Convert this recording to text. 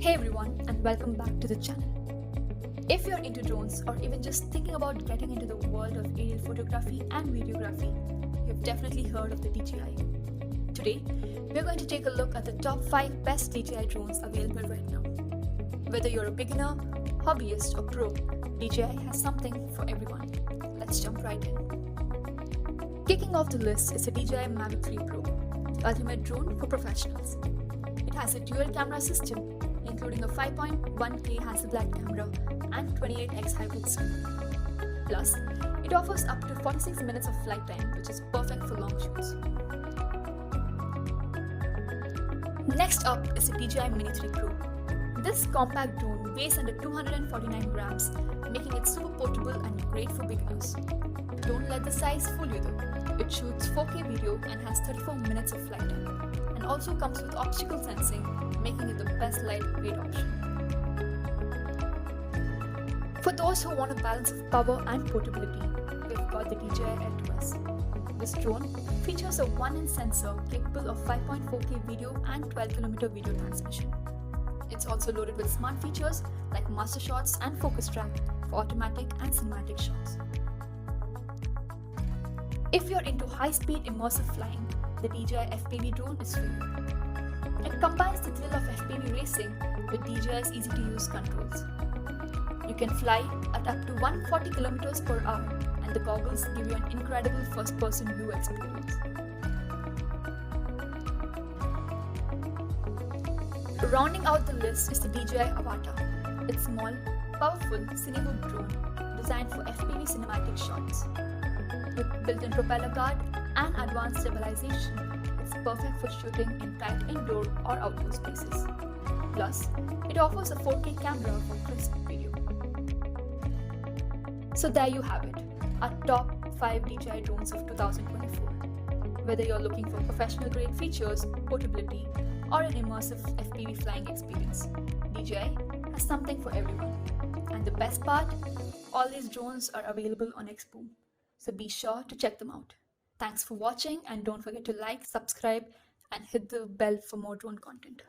Hey everyone, and welcome back to the channel. If you're into drones or even just thinking about getting into the world of aerial photography and videography, you've definitely heard of the DJI. Today, we're going to take a look at the top 5 best DJI drones available right now. Whether you're a beginner, hobbyist or pro, DJI has something for everyone. Let's jump right in. Kicking off the list is the DJI Mavic 3 Pro, the ultimate drone for professionals. It has a dual camera system, including a 5.1K Hasselblad camera and 28x hybrid zoom. Plus, it offers up to 46 minutes of flight time, which is perfect for long shoots. Next up is the DJI Mini 3 Pro. This compact drone weighs under 249 grams, making it super portable and great for beginners. Don't let the size fool you though. It shoots 4K video and has 34 minutes of flight time, and also comes with obstacle sensing, making it the best lightweight option. For those who want a balance of power and portability, we've got the DJI L2S. This drone features a 1-inch sensor capable of 5.4K video and 12km video transmission. It's also loaded with smart features like master shots and focus track for automatic and cinematic shots. If you're into high-speed immersive flying, the DJI FPV drone is for you. It combines the thrill of FPV racing with DJI's easy-to-use controls. You can fly at up to 140 km per hour, and the goggles give you an incredible first-person view experience. Rounding out the list is the DJI Avatar. It's small, powerful Cinewood drone designed for FPV cinematic shots. With built-in propeller guard and advanced stabilization, it's perfect for shooting in tight indoor or outdoor spaces. Plus, it offers a 4K camera for crisp video. So there you have it, our top 5 DJI drones of 2024. Whether you're looking for professional-grade features, portability, or an immersive FPV flying experience, DJI has something for everyone. And the best part, all these drones are available on Xboom. So be sure to check them out. Thanks for watching, and don't forget to like, subscribe, and hit the bell for more drone content.